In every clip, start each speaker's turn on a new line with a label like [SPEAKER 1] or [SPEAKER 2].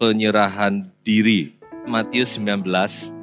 [SPEAKER 1] Penyerahan diri. Matius 19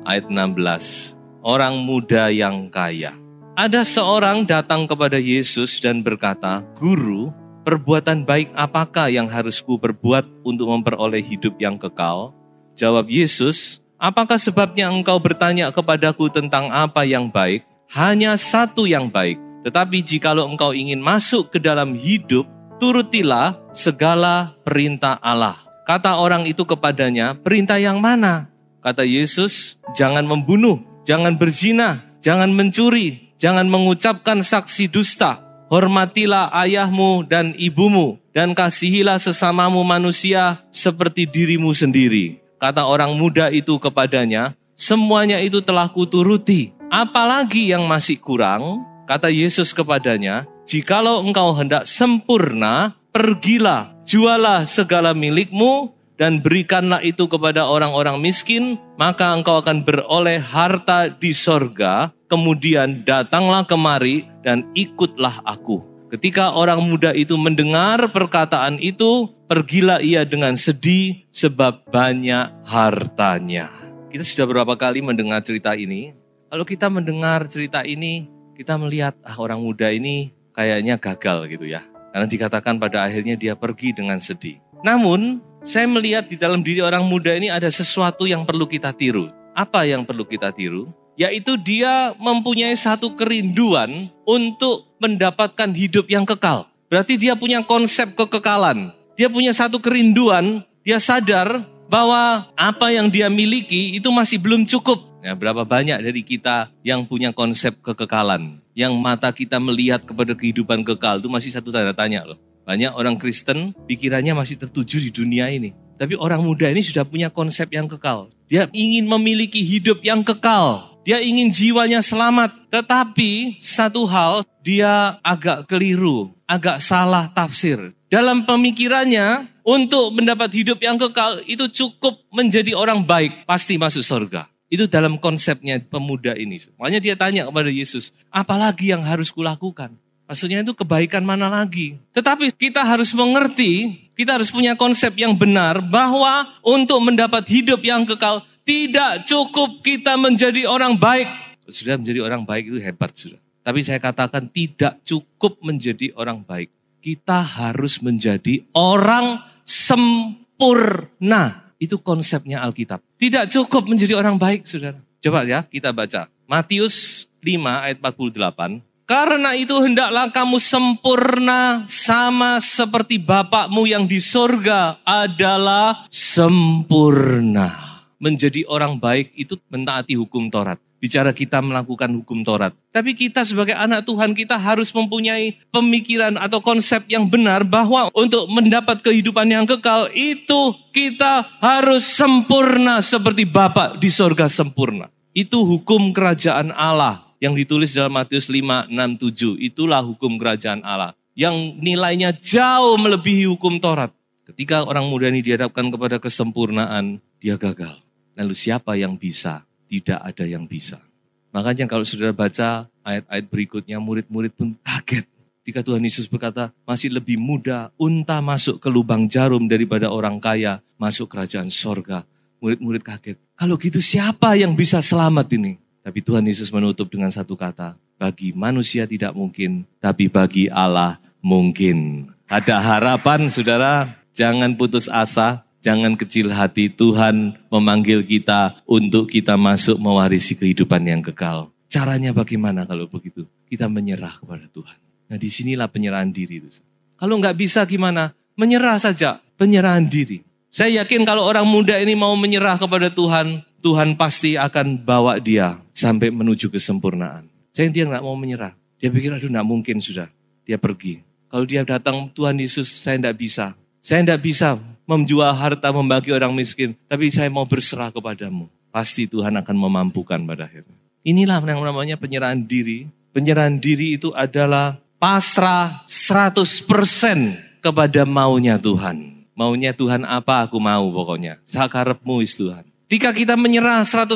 [SPEAKER 1] ayat 16. Orang muda yang kaya. Ada seorang datang kepada Yesus dan berkata, "Guru, perbuatan baik apakah yang harus ku perbuat untuk memperoleh hidup yang kekal?" Jawab Yesus, "Apakah sebabnya engkau bertanya kepadaku tentang apa yang baik? Hanya satu yang baik. Tetapi jikalau engkau ingin masuk ke dalam hidup, turutilah segala perintah Allah." Kata orang itu kepadanya, "Perintah yang mana?" Kata Yesus, "Jangan membunuh, jangan berzina, jangan mencuri, jangan mengucapkan saksi dusta. Hormatilah ayahmu dan ibumu, dan kasihilah sesamamu manusia seperti dirimu sendiri." Kata orang muda itu kepadanya, "Semuanya itu telah kuturuti. Apalagi yang masih kurang?" Kata Yesus kepadanya, "Jikalau engkau hendak sempurna, pergilah, jualah segala milikmu dan berikanlah itu kepada orang-orang miskin, maka engkau akan beroleh harta di sorga. Kemudian datanglah kemari dan ikutlah aku." Ketika orang muda itu mendengar perkataan itu, pergilah ia dengan sedih sebab banyak hartanya. Kita sudah berapa kali mendengar cerita ini. Kalau kita mendengar cerita ini, kita melihat orang muda ini kayaknya gagal gitu ya. Karena dikatakan pada akhirnya dia pergi dengan sedih. Namun, saya melihat di dalam diri orang muda ini ada sesuatu yang perlu kita tiru. Apa yang perlu kita tiru? Yaitu dia mempunyai satu kerinduan untuk mendapatkan hidup yang kekal. Berarti dia punya konsep kekekalan. Dia punya satu kerinduan, dia sadar bahwa apa yang dia miliki itu masih belum cukup. Ya, berapa banyak dari kita yang punya konsep kekekalan. Yang mata kita melihat kepada kehidupan kekal itu masih satu tanda tanya loh. Banyak orang Kristen pikirannya masih tertuju di dunia ini. Tapi orang muda ini sudah punya konsep yang kekal. Dia ingin memiliki hidup yang kekal. Dia ingin jiwanya selamat. Tetapi satu hal dia agak keliru, agak salah tafsir. Dalam pemikirannya untuk mendapat hidup yang kekal itu cukup menjadi orang baik, pasti masuk surga. Itu dalam konsepnya pemuda ini. Makanya dia tanya kepada Yesus, "Apalagi yang harus kulakukan?" Maksudnya itu kebaikan mana lagi? Tetapi kita harus mengerti, kita harus punya konsep yang benar bahwa untuk mendapat hidup yang kekal tidak cukup kita menjadi orang baik. Sudah menjadi orang baik itu hebat sudah. Tapi saya katakan tidak cukup menjadi orang baik. Kita harus menjadi orang sempurna. Itu konsepnya Alkitab. Tidak cukup menjadi orang baik, saudara. Coba ya, kita baca. Matius 5 ayat 48. "Karena itu hendaklah kamu sempurna sama seperti Bapakmu yang di sorga adalah sempurna." Menjadi orang baik itu mentaati hukum Taurat. Bicara kita melakukan hukum Taurat. Tapi kita sebagai anak Tuhan, kita harus mempunyai pemikiran atau konsep yang benar bahwa untuk mendapat kehidupan yang kekal itu kita harus sempurna seperti Bapa di sorga sempurna. Itu hukum kerajaan Allah yang ditulis dalam Matius 5, 6, 7. Itulah hukum kerajaan Allah yang nilainya jauh melebihi hukum Taurat. Ketika orang muda ini dihadapkan kepada kesempurnaan, dia gagal. Lalu siapa yang bisa? Tidak ada yang bisa. Makanya kalau saudara baca ayat-ayat berikutnya, murid-murid pun kaget. Ketika Tuhan Yesus berkata, masih lebih mudah unta masuk ke lubang jarum daripada orang kaya masuk kerajaan sorga. Murid-murid kaget. Kalau gitu siapa yang bisa selamat ini? Tapi Tuhan Yesus menutup dengan satu kata. Bagi manusia tidak mungkin, tapi bagi Allah mungkin. Ada harapan saudara, jangan putus asa. Jangan kecil hati, Tuhan memanggil kita untuk kita masuk mewarisi kehidupan yang kekal. Caranya bagaimana kalau begitu? Kita menyerah kepada Tuhan. Nah disinilah penyerahan diri itu. Kalau nggak bisa gimana? Menyerah saja, penyerahan diri. Saya yakin kalau orang muda ini mau menyerah kepada Tuhan, Tuhan pasti akan bawa dia sampai menuju kesempurnaan. Saya dia nggak mau menyerah. Dia pikir aduh nggak mungkin sudah. Dia pergi. Kalau dia datang, Tuhan Yesus saya nggak bisa. Saya nggak bisa menjual harta, membagi orang miskin. Tapi saya mau berserah kepadamu. Pasti Tuhan akan memampukan pada akhirnya. Inilah yang namanya penyerahan diri. Penyerahan diri itu adalah pasrah 100% kepada maunya Tuhan. Maunya Tuhan apa aku mau pokoknya. Sakarepmu is Tuhan. Ketika kita menyerah 100%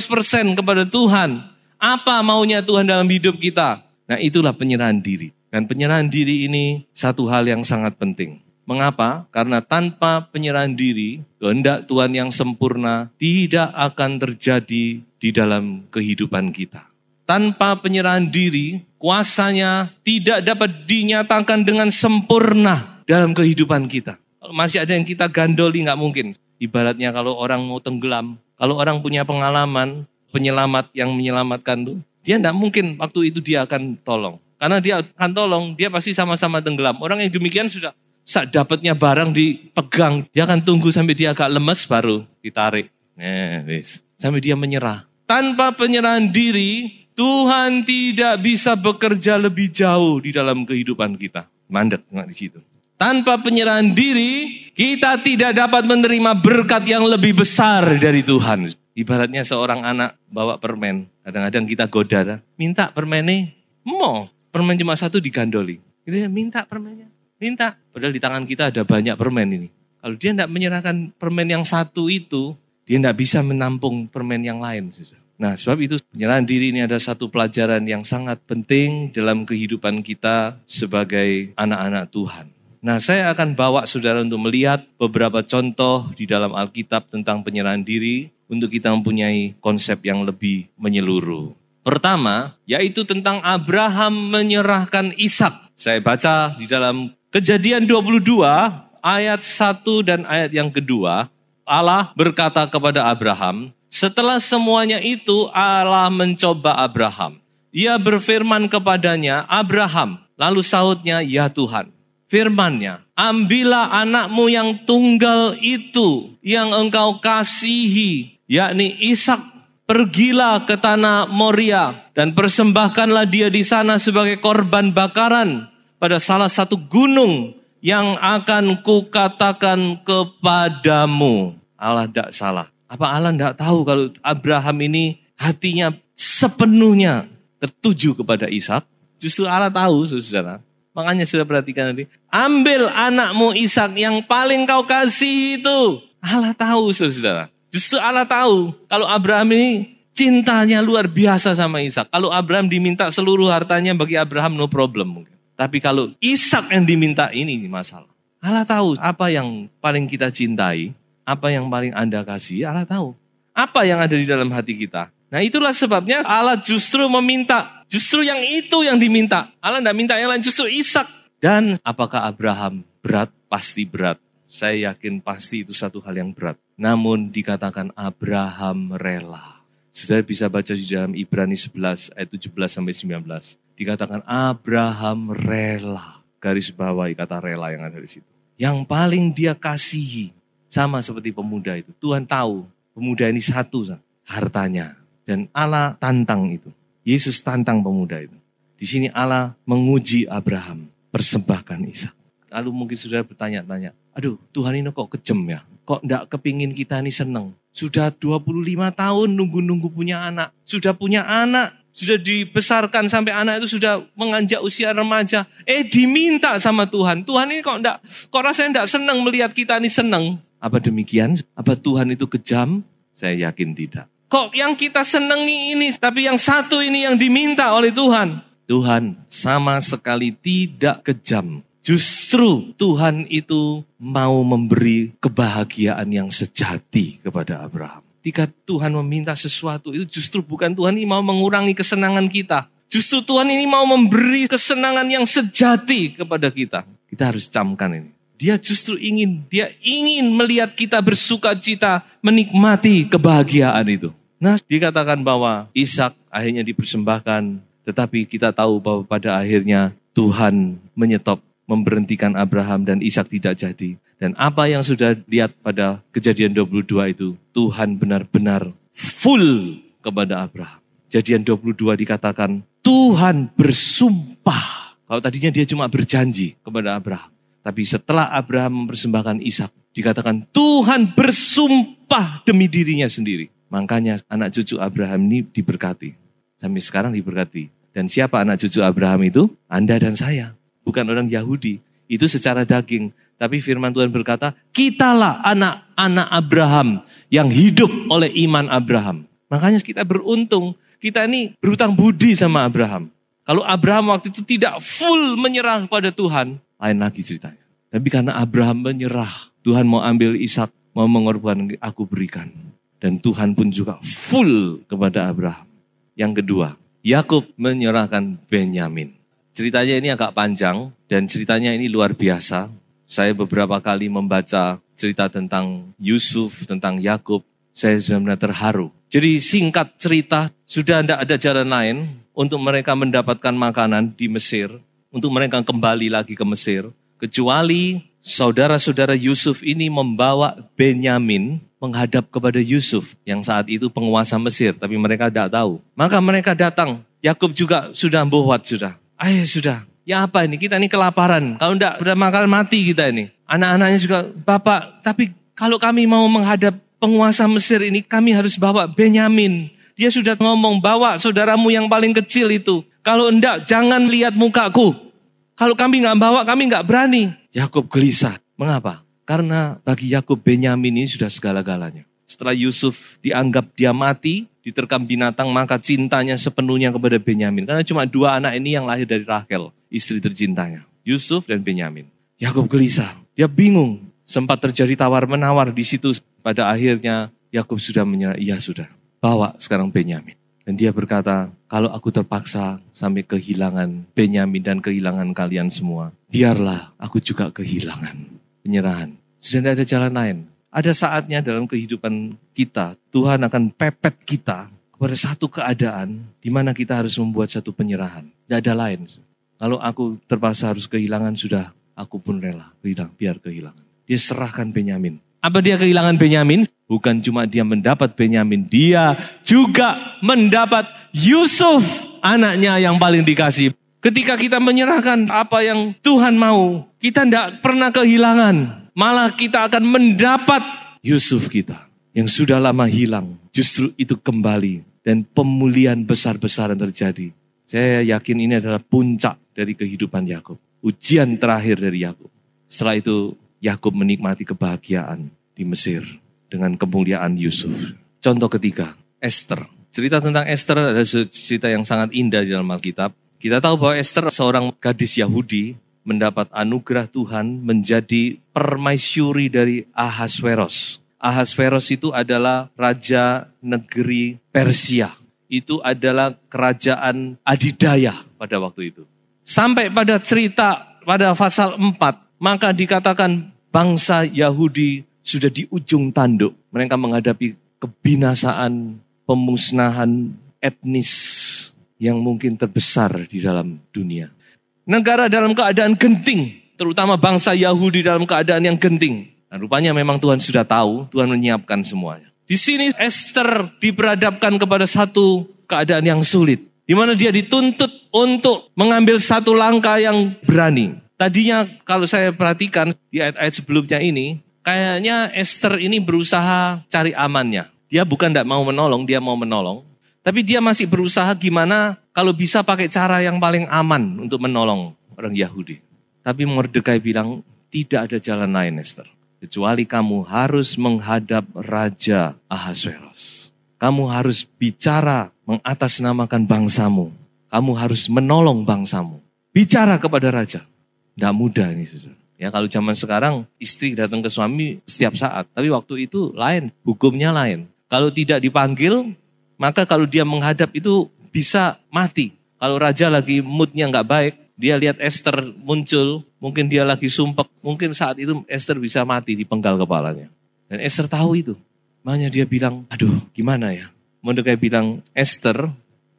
[SPEAKER 1] kepada Tuhan, apa maunya Tuhan dalam hidup kita? Nah itulah penyerahan diri. Dan penyerahan diri ini satu hal yang sangat penting. Mengapa? Karena tanpa penyerahan diri, kehendak Tuhan yang sempurna tidak akan terjadi di dalam kehidupan kita. Tanpa penyerahan diri, kuasanya tidak dapat dinyatakan dengan sempurna dalam kehidupan kita. Kalau masih ada yang kita gandoli, nggak mungkin. Ibaratnya kalau orang mau tenggelam, kalau orang punya pengalaman, penyelamat yang menyelamatkan tuh, dia nggak mungkin waktu itu dia akan tolong. Karena dia akan tolong, dia pasti sama-sama tenggelam. Orang yang demikian sudah saat dapatnya barang dipegang, dia akan tunggu sampai dia agak lemes baru ditarik. Sampai dia menyerah. Tanpa penyerahan diri, Tuhan tidak bisa bekerja lebih jauh di dalam kehidupan kita. Mandek di situ. Tanpa penyerahan diri, kita tidak dapat menerima berkat yang lebih besar dari Tuhan. Ibaratnya seorang anak bawa permen. Kadang-kadang kita goda, minta permennya, mau. Permen cuma satu digandoli. Gitu, minta permennya, minta. Padahal di tangan kita ada banyak permen ini. Kalau dia tidak menyerahkan permen yang satu itu, dia tidak bisa menampung permen yang lain. Nah sebab itu penyerahan diri ini ada satu pelajaran yang sangat penting dalam kehidupan kita sebagai anak-anak Tuhan. Nah saya akan bawa saudara untuk melihat beberapa contoh di dalam Alkitab tentang penyerahan diri untuk kita mempunyai konsep yang lebih menyeluruh. Pertama, yaitu tentang Abraham menyerahkan Ishak. Saya baca di dalam Kejadian 22 ayat 1 dan ayat yang kedua. Allah berkata kepada Abraham, setelah semuanya itu Allah mencoba Abraham. Ia berfirman kepadanya, Abraham. Lalu sahutnya, ya Tuhan. Firman-Nya, ambillah anakmu yang tunggal itu yang engkau kasihi, yakni Ishak. Pergilah ke tanah Moria dan persembahkanlah dia di sana sebagai korban bakaran pada salah satu gunung yang akan kukatakan kepadamu. Allah tidak salah. Apa Allah tidak tahu kalau Abraham ini hatinya sepenuhnya tertuju kepada Ishak? Justru Allah tahu, saudara. Makanya sudah perhatikan nanti. Ambil anakmu Ishak yang paling kau kasih itu. Allah tahu, saudara. Justru Allah tahu kalau Abraham ini cintanya luar biasa sama Ishak. Kalau Abraham diminta seluruh hartanya bagi Abraham no problem mungkin. Tapi kalau Ishak yang diminta ini masalah. Allah tahu apa yang paling kita cintai, apa yang paling Anda kasih, Allah tahu. Apa yang ada di dalam hati kita. Nah itulah sebabnya Allah justru meminta, justru yang itu yang diminta. Allah tidak minta yang lain, justru Ishak. Dan apakah Abraham berat? Pasti berat. Saya yakin pasti itu satu hal yang berat. Namun dikatakan Abraham rela. Saudara bisa baca di dalam Ibrani 11 ayat 17-19. Dikatakan Abraham rela. Garis bawahi kata rela yang ada di situ. Yang paling dia kasihi. Sama seperti pemuda itu. Tuhan tahu pemuda ini satu hartanya. Dan Allah tantang itu. Yesus tantang pemuda itu. Di sini Allah menguji Abraham. Persembahkan Ishak. Lalu mungkin saudara bertanya-tanya. Aduh Tuhan ini kok kejam ya. Kok enggak kepingin kita ini seneng. Sudah 25 tahun nunggu-nunggu punya anak. Sudah punya anak. Sudah dibesarkan sampai anak itu sudah menganjak usia remaja. Diminta sama Tuhan. Tuhan ini kok rasanya enggak senang melihat kita ini senang. Apa demikian? Apa Tuhan itu kejam? Saya yakin tidak. Kok yang kita senangi ini, tapi yang satu ini yang diminta oleh Tuhan. Tuhan sama sekali tidak kejam. Justru Tuhan itu mau memberi kebahagiaan yang sejati kepada Abraham. Ketika Tuhan meminta sesuatu itu justru bukan Tuhan ini mau mengurangi kesenangan kita. Justru Tuhan ini mau memberi kesenangan yang sejati kepada kita. Kita harus camkan ini. Dia justru ingin melihat kita bersuka cita menikmati kebahagiaan itu. Nah dikatakan bahwa Ishak akhirnya dipersembahkan. Tetapi kita tahu bahwa pada akhirnya Tuhan menyetop. Memberhentikan Abraham dan Ishak tidak jadi. Dan apa yang sudah lihat pada Kejadian 22 itu, Tuhan benar-benar full kepada Abraham. Kejadian 22 dikatakan, Tuhan bersumpah. Kalau tadinya dia cuma berjanji kepada Abraham. Tapi setelah Abraham mempersembahkan Ishak, dikatakan Tuhan bersumpah demi dirinya sendiri. Makanya anak cucu Abraham ini diberkati. Sampai sekarang diberkati. Dan siapa anak cucu Abraham itu? Anda dan saya. Bukan orang Yahudi. Itu secara daging. Tapi firman Tuhan berkata, kitalah anak-anak Abraham yang hidup oleh iman Abraham. Makanya kita beruntung. Kita ini berutang budi sama Abraham. Kalau Abraham waktu itu tidak full menyerah kepada Tuhan, lain lagi ceritanya. Tapi karena Abraham menyerah, Tuhan mau ambil Ishak, mau mengorbankan, aku berikan. Dan Tuhan pun juga full kepada Abraham. Yang kedua, Yakub menyerahkan Benyamin. Ceritanya ini agak panjang dan ceritanya ini luar biasa. Saya beberapa kali membaca cerita tentang Yusuf, tentang Yakub. Saya benar-benar terharu. Jadi singkat cerita, sudah tidak ada jalan lain untuk mereka mendapatkan makanan di Mesir. Untuk mereka kembali lagi ke Mesir. Kecuali saudara-saudara Yusuf ini membawa Benyamin menghadap kepada Yusuf yang saat itu penguasa Mesir, tapi mereka tidak tahu. Maka mereka datang, Yakub juga sudah buat sudah. Ayo sudah, ya apa ini? Kita ini kelaparan. Kalau tidak udah makan mati kita ini. Anak-anaknya juga, Bapak, tapi kalau kami mau menghadap penguasa Mesir ini, kami harus bawa Benyamin. Dia sudah ngomong, bawa saudaramu yang paling kecil itu. Kalau enggak, jangan lihat mukaku. Kalau kami nggak bawa, kami nggak berani. Yakub gelisah. Mengapa? Karena bagi Yakub Benyamin ini sudah segala-galanya. Setelah Yusuf dianggap dia mati, diterkam binatang, maka cintanya sepenuhnya kepada Benyamin. Karena cuma 2 anak ini yang lahir dari Rahel, istri tercintanya. Yusuf dan Benyamin. Yakub gelisah. Dia bingung. Sempat terjadi tawar-menawar di situ. Pada akhirnya Yakub sudah menyerah. Iya sudah, bawa sekarang Benyamin. Dan dia berkata, kalau aku terpaksa sampai kehilangan Benyamin dan kehilangan kalian semua, biarlah aku juga kehilangan. Penyerahan. Sudah tidak ada jalan lain. Ada saatnya dalam kehidupan kita, Tuhan akan pepet kita kepada satu keadaan di mana kita harus membuat satu penyerahan. Tidak ada lain. Kalau aku terpaksa harus kehilangan, sudah aku pun rela. Biar kehilangan. Dia serahkan Benyamin. Apa dia kehilangan Benyamin? Bukan cuma dia mendapat Benyamin, dia juga mendapat Yusuf, anaknya yang paling dikasih. Ketika kita menyerahkan apa yang Tuhan mau, kita tidak pernah kehilangan. Malah kita akan mendapat Yusuf kita yang sudah lama hilang. Justru itu kembali dan pemulihan besar-besaran terjadi. Saya yakin ini adalah puncak dari kehidupan Yakub. Ujian terakhir dari Yakub. Setelah itu Yakub menikmati kebahagiaan di Mesir dengan kemuliaan Yusuf. Contoh ketiga, Esther. Cerita tentang Esther adalah cerita yang sangat indah di dalam Alkitab. Kita tahu bahwa Esther seorang gadis Yahudi mendapat anugerah Tuhan menjadi permaisuri dari Ahasveros. Ahasveros itu adalah raja negeri Persia. Itu adalah kerajaan adidaya pada waktu itu. Sampai pada cerita pada pasal 4, maka dikatakan bangsa Yahudi sudah di ujung tanduk. Mereka menghadapi kebinasaan, pemusnahan etnis yang mungkin terbesar di dalam dunia. Negara dalam keadaan genting, terutama bangsa Yahudi dalam keadaan yang genting. Nah, rupanya memang Tuhan sudah tahu, Tuhan menyiapkan semuanya. Di sini Esther diperhadapkan kepada satu keadaan yang sulit. Di mana dia dituntut untuk mengambil satu langkah yang berani. Tadinya kalau saya perhatikan di ayat-ayat sebelumnya ini, kayaknya Esther ini berusaha cari amannya. Dia bukan tidak mau menolong, dia mau menolong. Tapi dia masih berusaha gimana kalau bisa pakai cara yang paling aman untuk menolong orang Yahudi. Tapi Mordekai bilang, tidak ada jalan lain Esther. Kecuali kamu harus menghadap Raja Ahasveros. Kamu harus bicara mengatasnamakan bangsamu. Kamu harus menolong bangsamu. Bicara kepada Raja. Tidak mudah ini saudara. Ya kalau zaman sekarang istri datang ke suami setiap saat. Tapi waktu itu lain, hukumnya lain. Kalau tidak dipanggil, maka kalau dia menghadap itu bisa mati. Kalau raja lagi moodnya nggak baik, dia lihat Esther muncul, mungkin dia lagi sumpek, mungkin saat itu Esther bisa mati dipenggal kepalanya. Dan Esther tahu itu. Makanya dia bilang, aduh gimana ya. Mordekai bilang, Esther,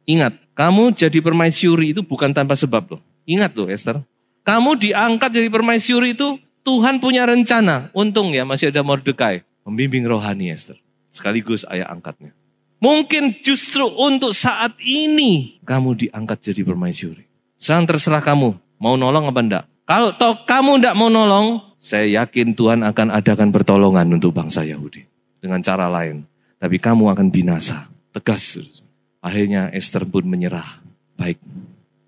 [SPEAKER 1] ingat, kamu jadi permaisuri itu bukan tanpa sebab loh. Ingat loh Esther, kamu diangkat jadi permaisuri itu Tuhan punya rencana. Untung ya masih ada Mordekai, membimbing rohani Esther. Sekaligus ayah angkatnya. Mungkin justru untuk saat ini kamu diangkat jadi permaisuri. Sekarang terserah kamu, mau nolong apa enggak. Kalau kamu tidak mau nolong, saya yakin Tuhan akan adakan pertolongan untuk bangsa Yahudi. Dengan cara lain. Tapi kamu akan binasa. Tegas. Akhirnya Esther pun menyerah. Baik,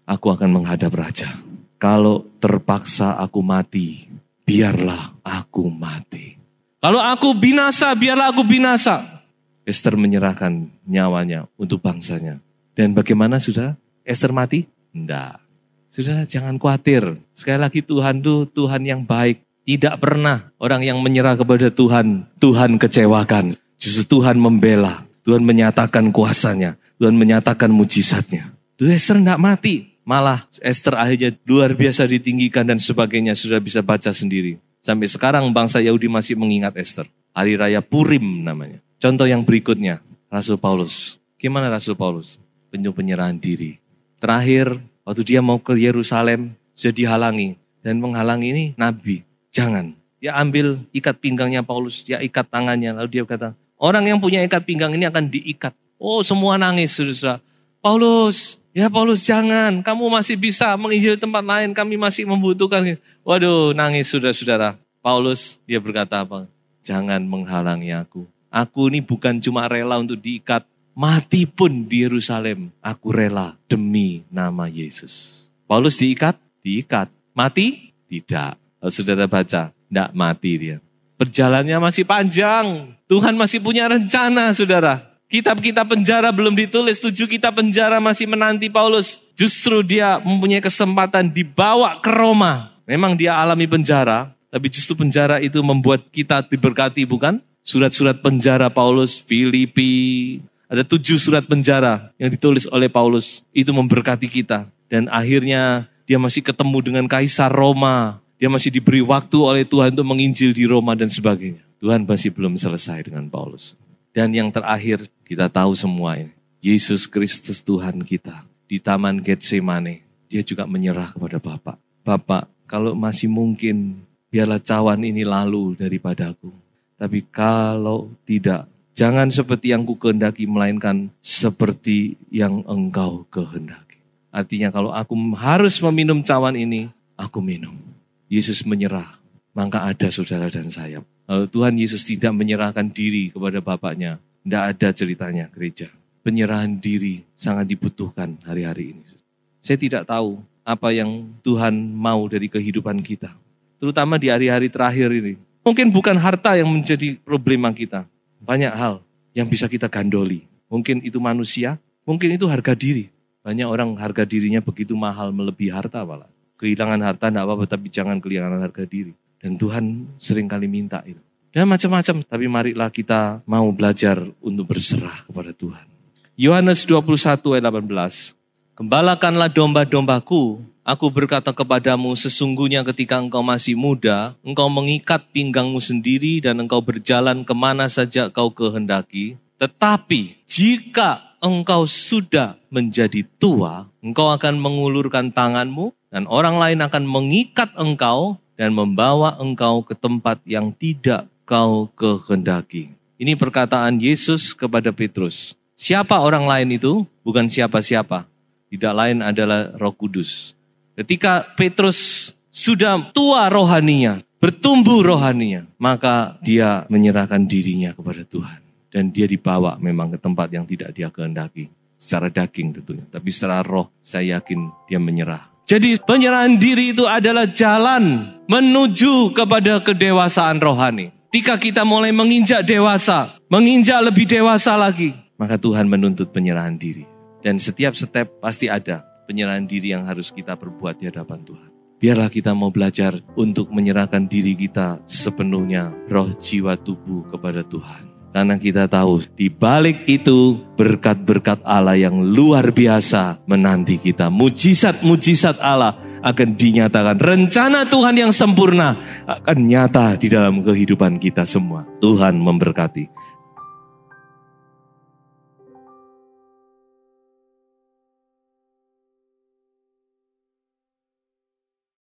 [SPEAKER 1] aku akan menghadap raja. Kalau terpaksa aku mati, biarlah aku mati. Kalau aku binasa, biarlah aku binasa. Esther menyerahkan nyawanya untuk bangsanya. Dan bagaimana saudara? Esther mati? Enggak. Saudara jangan khawatir. Sekali lagi Tuhan itu Tuhan yang baik. Tidak pernah orang yang menyerah kepada Tuhan, Tuhan kecewakan. Justru Tuhan membela. Tuhan menyatakan kuasanya. Tuhan menyatakan mujizatnya. Tuh Esther enggak mati. Malah Esther akhirnya luar biasa ditinggikan dan sebagainya. Sudah bisa baca sendiri. Sampai sekarang bangsa Yahudi masih mengingat Esther. Hari Raya Purim namanya. Contoh yang berikutnya, Rasul Paulus. Gimana Rasul Paulus? Penuh penyerahan diri. Terakhir, waktu dia mau ke Yerusalem, sudah dihalangi. Dan menghalangi ini Nabi. Jangan. Dia ambil ikat pinggangnya Paulus, dia ikat tangannya. Lalu dia kata, orang yang punya ikat pinggang ini akan diikat. Oh semua nangis, saudara. Paulus jangan. Kamu masih bisa menginjil tempat lain, kami masih membutuhkan. Waduh, nangis saudara-saudara. Paulus, dia berkata apa? Jangan menghalangi aku. Aku ini bukan cuma rela untuk diikat. Mati pun di Yerusalem, aku rela demi nama Yesus. Paulus diikat? Diikat. Mati? Tidak. Kalau saudara baca, tidak mati dia. Perjalanannya masih panjang. Tuhan masih punya rencana, saudara. Kitab-kitab penjara belum ditulis, 7 kitab penjara masih menanti Paulus. Justru dia mempunyai kesempatan dibawa ke Roma. Memang dia alami penjara, tapi justru penjara itu membuat kita diberkati, bukan? Surat-surat penjara Paulus, Filipi, ada 7 surat penjara yang ditulis oleh Paulus. Itu memberkati kita. Dan akhirnya dia masih ketemu dengan Kaisar Roma. Dia masih diberi waktu oleh Tuhan untuk menginjil di Roma dan sebagainya. Tuhan masih belum selesai dengan Paulus. Dan yang terakhir, kita tahu semua ini. Yesus Kristus Tuhan kita. Di Taman Getsemane, dia juga menyerah kepada Bapa. Bapa, kalau masih mungkin, biarlah cawan ini lalu daripadaku. Tapi kalau tidak, jangan seperti yang ku kehendaki, melainkan seperti yang engkau kehendaki. Artinya kalau aku harus meminum cawan ini, aku minum. Yesus menyerah, maka ada saudara dan saya. Kalau Tuhan Yesus tidak menyerahkan diri kepada Bapaknya, tidak ada ceritanya gereja. Penyerahan diri sangat dibutuhkan hari-hari ini. Saya tidak tahu apa yang Tuhan mau dari kehidupan kita. Terutama di hari-hari terakhir ini. Mungkin bukan harta yang menjadi problema kita. Banyak hal yang bisa kita gandoli. Mungkin itu manusia, mungkin itu harga diri. Banyak orang harga dirinya begitu mahal melebihi harta malah. Kehilangan harta tidak apa-apa, tapi jangan kehilangan harga diri. Dan Tuhan seringkali minta itu. Dan macam-macam, tapi marilah kita mau belajar untuk berserah kepada Tuhan. Yohanes 21 ayat 18. Gembalakanlah domba-dombaku, aku berkata kepadamu, sesungguhnya ketika engkau masih muda, engkau mengikat pinggangmu sendiri dan engkau berjalan kemana saja kau kehendaki. Tetapi jika engkau sudah menjadi tua, engkau akan mengulurkan tanganmu dan orang lain akan mengikat engkau dan membawa engkau ke tempat yang tidak kau kehendaki. Ini perkataan Yesus kepada Petrus. Siapa orang lain itu? Bukan siapa-siapa. Tidak lain adalah Roh Kudus. Ketika Petrus sudah tua rohaninya, bertumbuh rohaninya, maka dia menyerahkan dirinya kepada Tuhan. Dan dia dibawa memang ke tempat yang tidak dia kehendaki. Secara daging tentunya. Tapi secara roh saya yakin dia menyerah. Jadi penyerahan diri itu adalah jalan menuju kepada kedewasaan rohani. Ketika kita mulai menginjak dewasa, menginjak lebih dewasa lagi, maka Tuhan menuntut penyerahan diri. Dan setiap step pasti ada penyerahan diri yang harus kita perbuat di hadapan Tuhan. Biarlah kita mau belajar untuk menyerahkan diri kita sepenuhnya, roh, jiwa, tubuh kepada Tuhan. Karena kita tahu di balik itu berkat-berkat Allah yang luar biasa menanti kita. Mujizat-mujizat Allah akan dinyatakan. Rencana Tuhan yang sempurna akan nyata di dalam kehidupan kita semua. Tuhan memberkati.